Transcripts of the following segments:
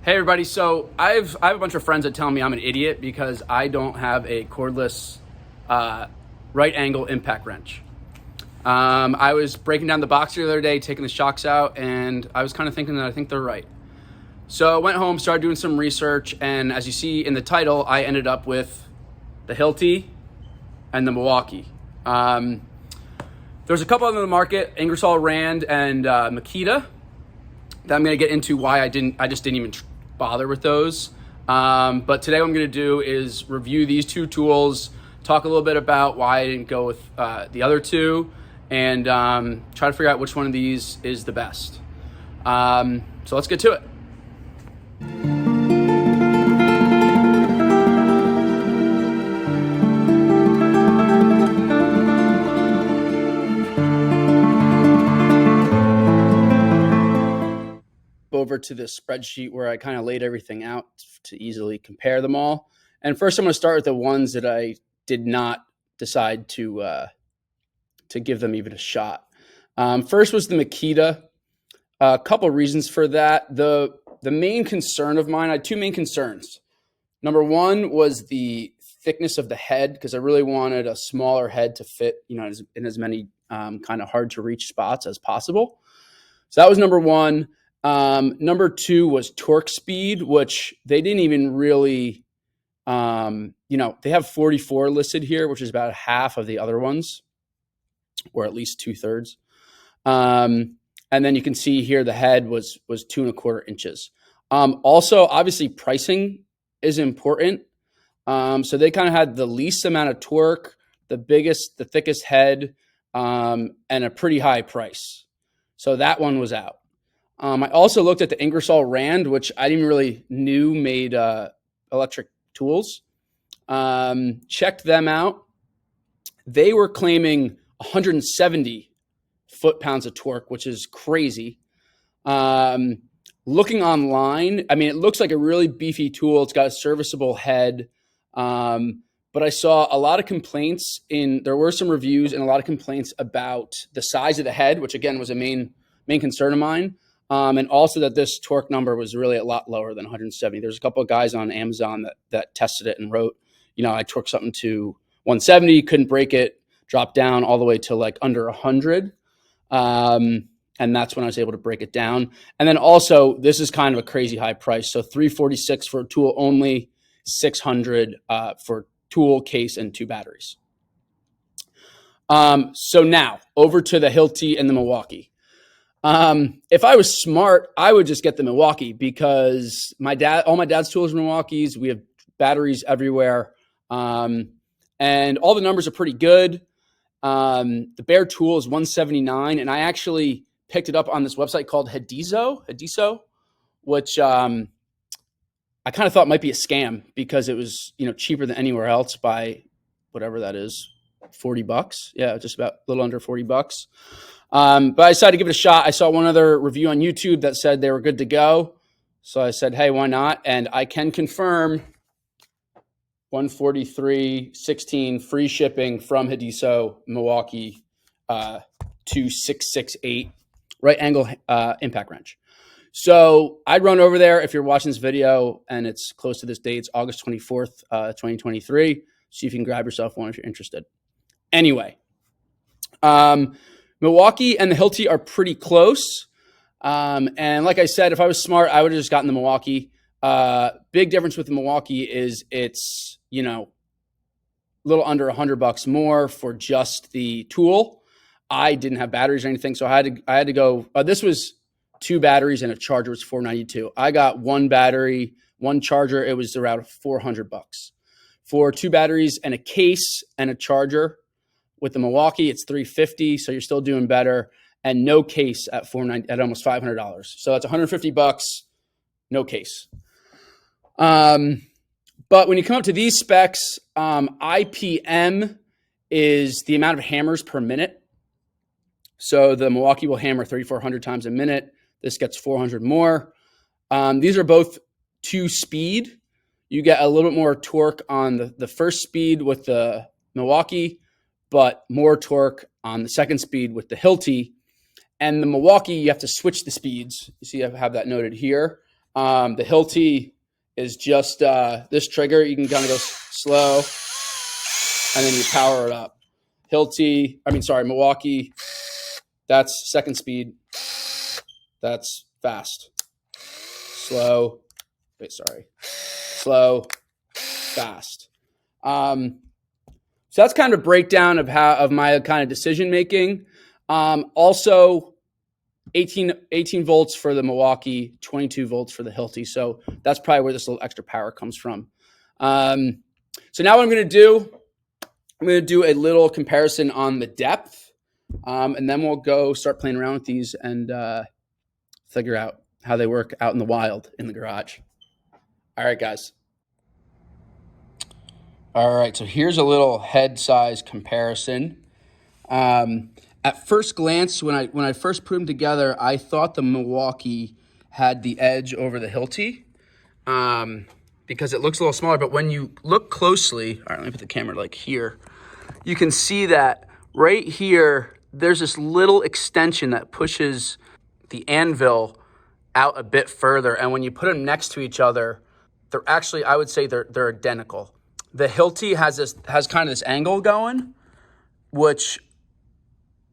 Hey everybody, so I have a bunch of friends that tell me I'm an idiot because I don't have a cordless right angle impact wrench. I was breaking down the box the other day, taking the shocks out, and I was kind of thinking that I think they're right. So I went home, started doing some research, and as you see in the title, I ended up with the Hilti and the Milwaukee. There's a couple on the market, Ingersoll, Rand, and Makita, that I'm going to get into why I just didn't even bother with those. But today what I'm going to do is review these two tools, talk a little bit about why I didn't go with the other two, and try to figure out which one of these is the best. So let's get to it. Over to this spreadsheet where I kind of laid everything out to easily compare them all. And first I'm going to start with the ones that I did not decide to give them even a shot. First was the Makita. A couple of reasons for that. The main concern of mine, I had two main concerns. Number one was the thickness of the head, because I really wanted a smaller head to fit, in as many kind of hard to reach spots as possible. So that was number one. Number two was torque speed, which they didn't even really, they have 44 listed here, which is about half of the other ones, or at least 2/3. And then you can see here the head was 2¼ inches. Also, obviously, pricing is important. So they kind of had the least amount of torque, the thickest head, and a pretty high price. So that one was out. I also looked at the Ingersoll Rand, which I didn't really knew made electric tools. Checked them out. They were claiming 170 foot-pounds of torque, which is crazy. Looking online, I mean, it looks like a really beefy tool. It's got a serviceable head. But I saw a lot of complaints there were some reviews and a lot of complaints about the size of the head, which again was a main concern of mine. And also that this torque number was really a lot lower than 170. There's a couple of guys on Amazon that tested it and wrote, I torqued something to 170, couldn't break it, dropped down all the way to like under 100. And that's when I was able to break it down. And then also, this is kind of a crazy high price. So $346 for a tool only, $600 for tool, case, and 2 batteries. So now over to the Hilti and the Milwaukee. If I was smart, I would just get the Milwaukee because all my dad's tools are Milwaukees. We have batteries everywhere. And all the numbers are pretty good. The bare tool is $179. And I actually picked it up on this website called Hediso, which, I kind of thought might be a scam because it was, cheaper than anywhere else by whatever that is, $40. Yeah, just about a little under $40. But I decided to give it a shot. I saw one other review on YouTube that said they were good to go. So I said, hey, why not? And I can confirm $143.16 free shipping from Hediso, Milwaukee, 2668 right angle impact wrench. So I'd run over there if you're watching this video and it's close to this date. It's August 24th, 2023. See if you can grab yourself one if you're interested. Anyway, Milwaukee and the Hilti are pretty close. And like I said, if I was smart, I would have just gotten the Milwaukee. Big difference with the Milwaukee is it's, a little under $100 more for just the tool. I didn't have batteries or anything, so I had to go. This was 2 batteries and a charger was $492. I got 1 battery, 1 charger. It was around $400 for 2 batteries and a case and a charger. With the Milwaukee, it's $350, so you're still doing better, and no case at almost $500. So that's $150, no case. But when you come up to these specs, IPM is the amount of hammers per minute. So the Milwaukee will hammer 3,400 times a minute. This gets 400 more. These are both 2-speed. You get a little bit more torque on the first speed with the Milwaukee, but more torque on the second speed with the Hilti. And the Milwaukee, you have to switch the speeds. You see I have that noted here. The Hilti is just this trigger. You can kind of go slow, and then you power it up. Milwaukee, that's second speed. That's fast. Slow, slow, fast. So that's kind of a breakdown of my kind of decision making. Also, 18 volts for the Milwaukee, 22 volts for the Hilti. So that's probably where this little extra power comes from. So now what I'm going to do a little comparison on the depth, and then we'll go start playing around with these and figure out how they work out in the wild in the garage. All right, guys. All right, so here's a little head size comparison. At first glance, when I first put them together, I thought the Milwaukee had the edge over the Hilti because it looks a little smaller. But when you look closely, all right, let me put the camera like here. You can see that right here, there's this little extension that pushes the anvil out a bit further. And when you put them next to each other, they're actually, I would say they're identical. The Hilti has kind of this angle going, which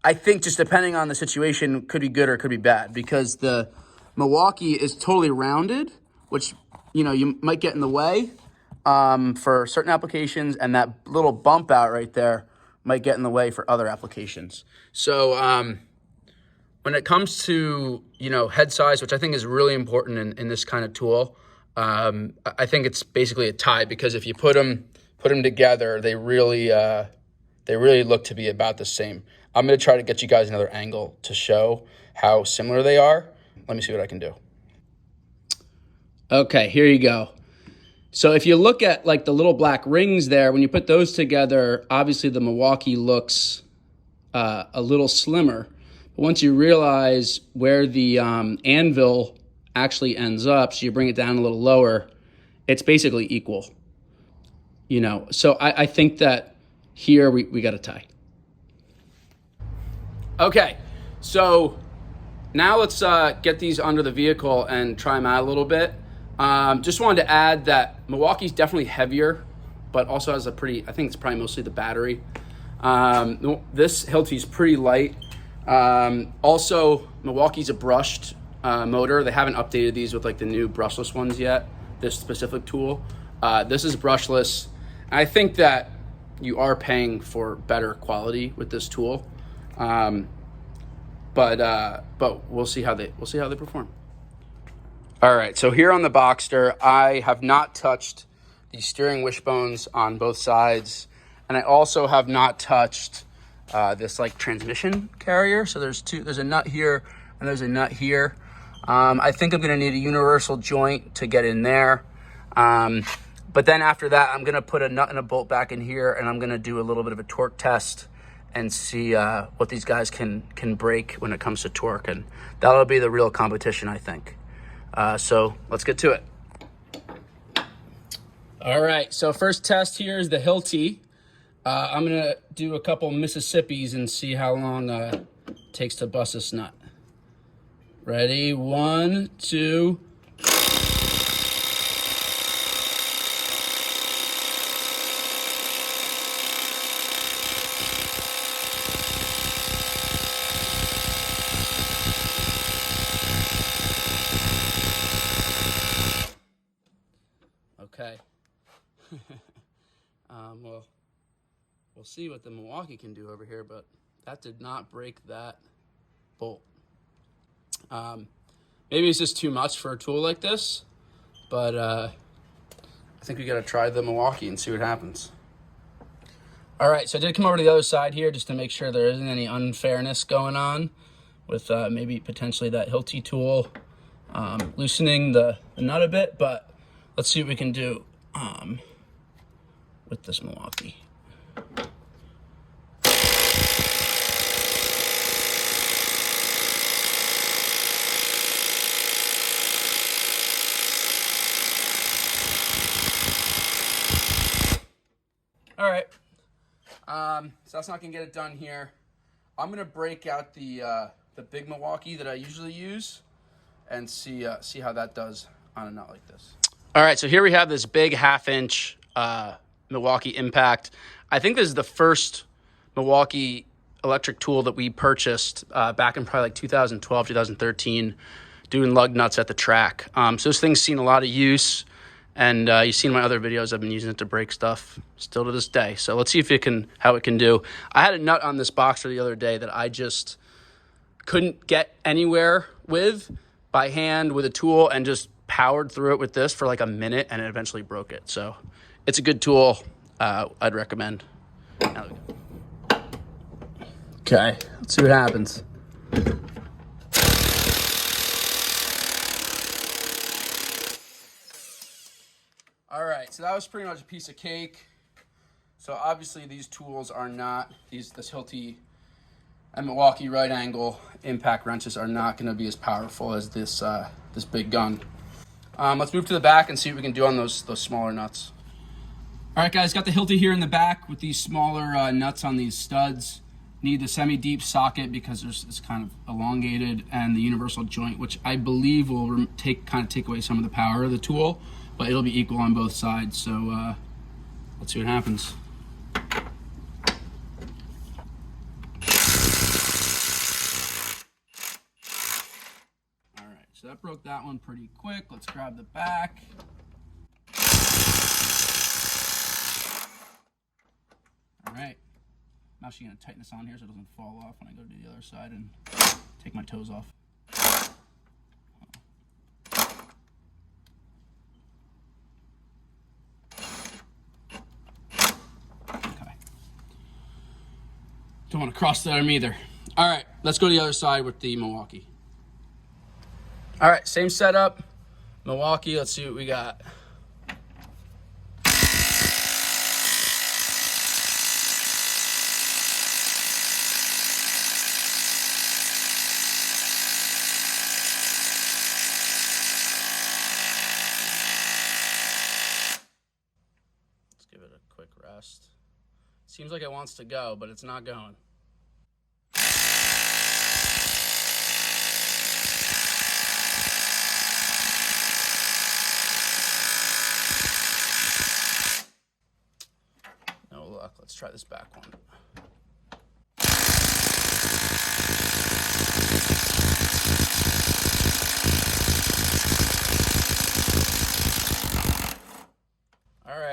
I think just depending on the situation could be good or could be bad, because the Milwaukee is totally rounded, which, you might get in the way for certain applications, and that little bump out right there might get in the way for other applications. So when it comes to, head size, which I think is really important in this kind of tool, I think it's basically a tie, because if you put them together, they really look to be about the same. I'm going to try to get you guys another angle to show how similar they are. Let me see what I can do. Okay, here you go. So if you look at like the little black rings there, when you put those together, obviously the Milwaukee looks a little slimmer. But once you realize where the anvil actually ends up, so you bring it down a little lower, it's basically equal. So I think that here we got a tie. Okay, so now let's get these under the vehicle and try them out a little bit. Just wanted to add that Milwaukee's definitely heavier, but also has I think it's probably mostly the battery. This Hilti's pretty light. Also, Milwaukee's a brushed motor. They haven't updated these with like the new brushless ones yet, this specific tool. This is brushless. I think that you are paying for better quality with this tool. But we'll see how they perform. All right, so here on the Boxster, I have not touched the steering wishbones on both sides, and I also have not touched this like transmission carrier. So there's a nut here and there's a nut here. I think I'm gonna need a universal joint to get in there. But then after that, I'm gonna put a nut and a bolt back in here, and I'm gonna do a little bit of a torque test and see what these guys can break when it comes to torque, and that'll be the real competition, I think. So let's get to it. All right, so first test here is the Hilti. I'm gonna do a couple Mississippis and see how long it takes to bust this nut. Ready, 1, 2. Okay. Well, we'll see what the Milwaukee can do over here, but that did not break that bolt. Maybe it's just too much for a tool like this, but I think we got to try the Milwaukee and see what happens. All right, so I did come over to the other side here just to make sure there isn't any unfairness going on with maybe potentially that Hilti tool loosening the nut a bit, but let's see what we can do with this Milwaukee. All right, so that's not gonna get it done here. I'm gonna break out the big Milwaukee that I usually use and see how that does on a nut like this. All right, so here we have this big 1/2-inch Milwaukee impact. I think this is the first Milwaukee electric tool that we purchased back in probably like 2012, 2013, doing lug nuts at the track. So this thing's seen a lot of use, and you've seen my other videos. I've been using it to break stuff still to this day. So let's see if how it can do. I had a nut on this boxer the other day that I just couldn't get anywhere with by hand with a tool, and just powered through it with this for like a minute, and it eventually broke it. So it's a good tool. I'd recommend. Okay, let's see what happens. All right, so that was pretty much a piece of cake. So obviously these tools are not, this Hilti and Milwaukee right angle impact wrenches are not going to be as powerful as this big gun. Let's move to the back and see what we can do on those smaller nuts. All right, guys, got the Hilti here in the back with these smaller nuts on these studs. Need the semi-deep socket because it's kind of elongated, and the universal joint, which I believe will take away some of the power of the tool, but it'll be equal on both sides. So let's see what happens. All right, so that broke that one pretty quick. Let's grab the back. All right. I'm actually going to tighten this on here so it doesn't fall off when I go to the other side and take my toes off. Okay. Don't want to cross the arm either. All right, let's go to the other side with the Milwaukee. All right, same setup. Milwaukee, let's see what we got. Give it a quick rest. Seems like it wants to go, but it's not going. No luck. Let's try this back one.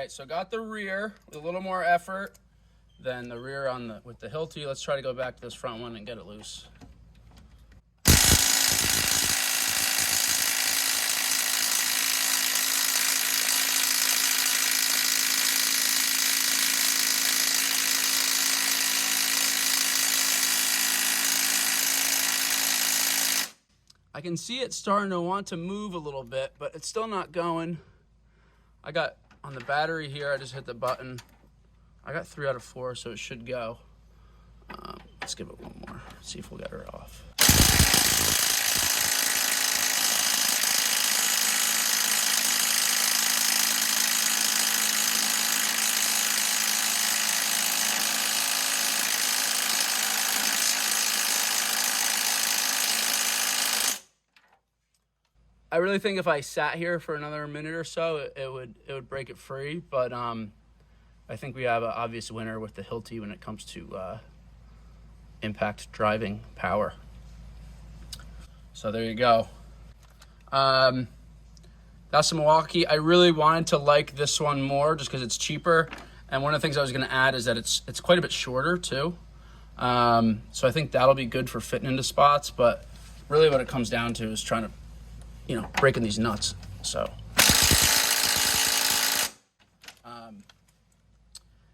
So got the rear with a little more effort than the rear with the Hilti. Let's try to go back to this front one and get it loose. I can see it starting to want to move a little bit, but it's still not going. I got on the battery here, I just hit the button. I got 3 out of 4, so it should go. Let's give it one more, see if we'll get her off. I really think if I sat here for another minute or so, it would break it free. But I think we have an obvious winner with the Hilti when it comes to impact driving power. So there you go. That's the Milwaukee. I really wanted to like this one more just because it's cheaper. And one of the things I was going to add is that it's quite a bit shorter too. So I think that'll be good for fitting into spots. But really what it comes down to is trying to, breaking these nuts. So,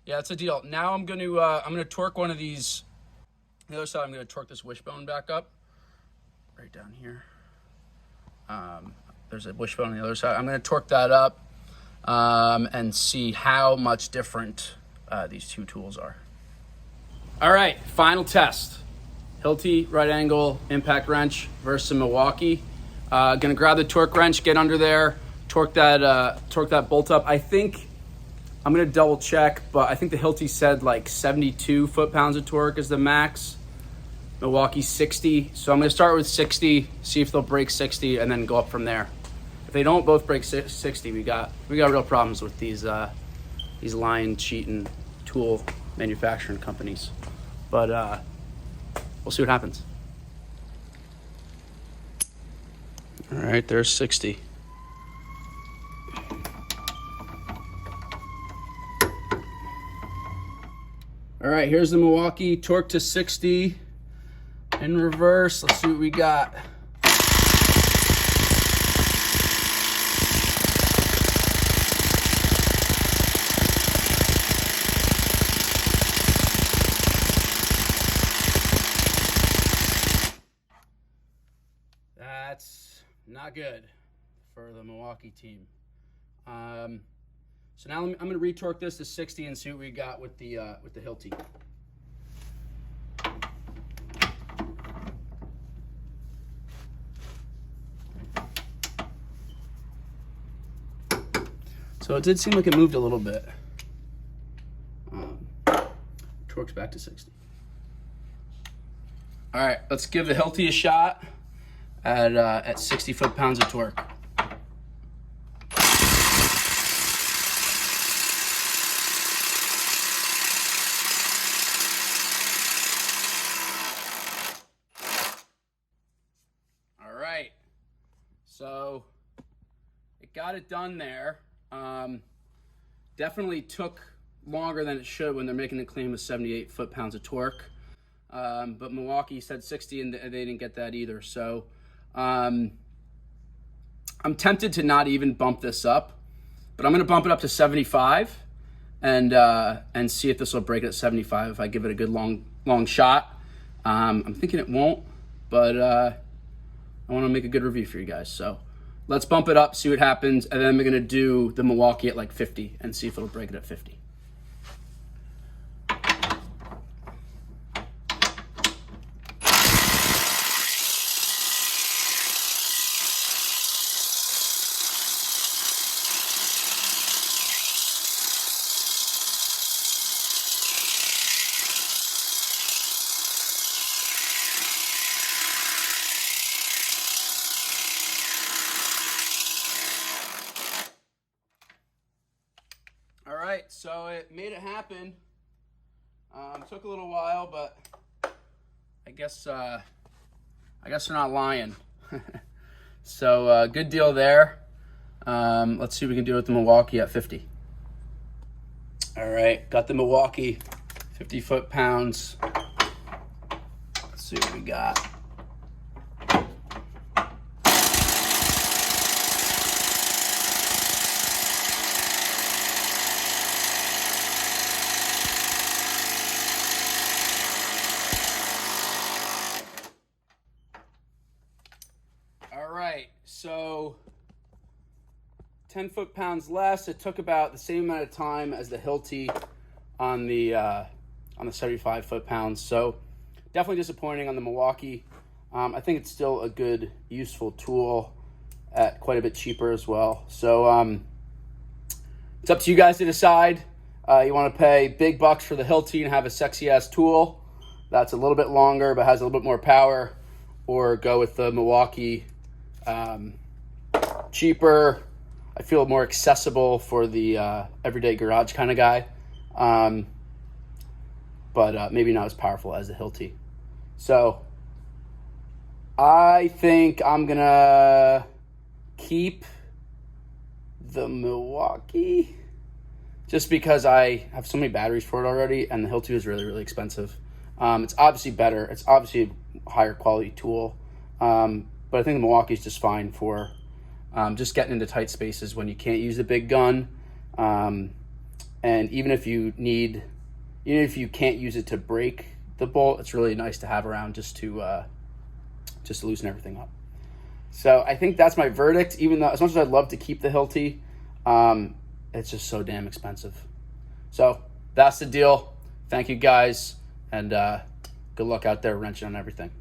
yeah, that's a deal. Now I'm gonna torque one of these. The other side, I'm gonna torque this wishbone back up, right down here. There's a wishbone on the other side. I'm gonna torque that up and see how much different these two tools are. All right, final test. Hilti right angle impact wrench versus Milwaukee. Gonna grab the torque wrench, get under there, torque that bolt up. I think I'm gonna double check, but I think the Hilti said like 72 foot-pounds of torque is the max. Milwaukee 60. So I'm gonna start with 60, see if they'll break 60, and then go up from there. if they don't both break 60, we got real problems with these lying, cheating tool manufacturing companies. But we'll see what happens. All right, there's 60. All right, here's the Milwaukee torque to 60 in reverse. Let's see what we got. That's not good for the Milwaukee team. So now I'm going to retorque this to 60 and see what we got with the Hilti. So it did seem like it moved a little bit. Torque's back to 60. All right, let's give the Hilti a shot at 60 foot-pounds of torque. All right, so it got it done there. Definitely took longer than it should when they're making the claim of 78 foot-pounds of torque. But Milwaukee said 60 and they didn't get that either. So I'm tempted to not even bump this up, but I'm going to bump it up to 75 and see if this will break it at 75 if I give it a good long shot. I'm thinking it won't, but I want to make a good review for you guys. So let's bump it up, see what happens, and then I'm going to do the Milwaukee at like 50 and see if it'll break it at 50. All right, so it made it happen. Took a little while, but I guess they're not lying. So good deal there. Let's see what we can do with the Milwaukee at 50. All right, got the Milwaukee 50 foot-pounds. Let's see what we got. So 10 foot-pounds less. It took about the same amount of time as the Hilti on the 75 foot-pounds. So definitely disappointing on the Milwaukee. I think it's still a good, useful tool at quite a bit cheaper as well. So it's up to you guys to decide. You want to pay big bucks for the Hilti and have a sexy-ass tool that's a little bit longer but has a little bit more power, or go with the Milwaukee. Cheaper, I feel more accessible for the everyday garage kind of guy, but maybe not as powerful as the Hilti. So I think I'm gonna keep the Milwaukee just because I have so many batteries for it already, and the Hilti is really, really expensive. It's obviously better. It's obviously a higher quality tool, but I think the Milwaukee is just fine for just getting into tight spaces when you can't use the big gun. And even if you can't use it to break the bolt, it's really nice to have around just to loosen everything up. So I think that's my verdict, even though as much as I'd love to keep the Hilti, it's just so damn expensive. So that's the deal. Thank you guys, and good luck out there wrenching on everything.